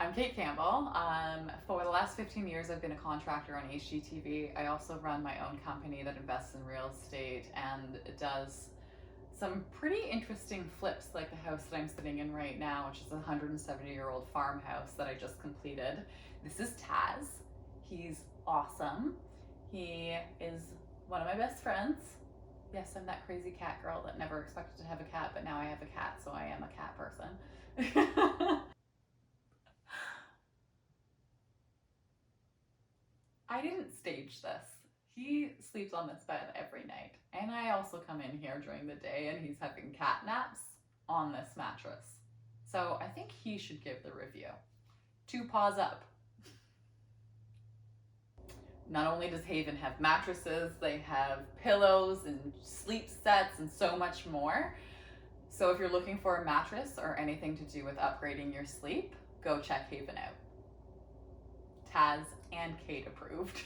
I'm Kate Campbell. For the last 15 years, I've been a contractor on HGTV. I also run my own company that invests in real estate and does some pretty interesting flips, like the house that I'm sitting in right now, which is a 170-year-old farmhouse that I just completed. This is Taz. He's awesome. He is one of my best friends. Yes, I'm that crazy cat girl that never expected to have a cat, but now I have a cat, so I am a cat person. I didn't stage this. He sleeps on this bed every night. And I also come in here during the day and he's having cat naps on this mattress. So I think he should give the review. 2 paws up. Not only does Haven have mattresses, they have pillows and sleep sets and so much more. So if you're looking for a mattress or anything to do with upgrading your sleep, go check Haven out. Taz and Kate approved.